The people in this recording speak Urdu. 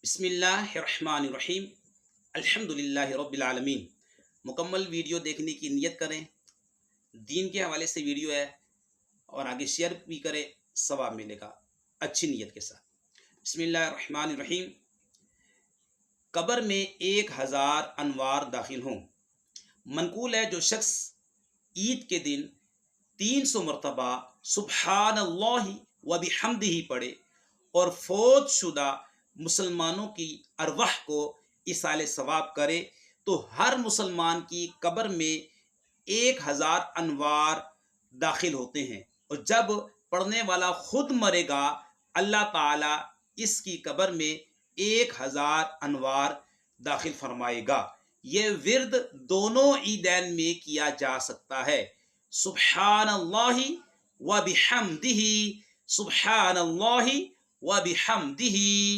بسم اللہ الرحمن الرحیم الحمدللہ رب العالمین۔ مکمل ویڈیو دیکھنے کی نیت کریں، دین کے حوالے سے ویڈیو ہے اور آگے شیئر بھی کریں، ثواب ملے گا اچھی نیت کے ساتھ۔ بسم اللہ الرحمن الرحیم۔ قبر میں 1000 انوار داخل ہوں۔ منقول ہے جو شخص عید کے دن 300 مرتبہ سبحان اللہ و بحمدہ پڑھے اور فوت شدہ مسلمانوں کی ارواح کو ایصال ثواب کرے تو ہر مسلمان کی قبر میں 1000 انوار داخل ہوتے ہیں، اور جب پڑھنے والا خود مرے گا اللہ تعالی اس کی قبر میں 1000 انوار داخل فرمائے گا۔ یہ ورد دونوں عیدین میں کیا جا سکتا ہے، سبحان اللہ و بحمدہ، سبحان اللہ و بحمدہ۔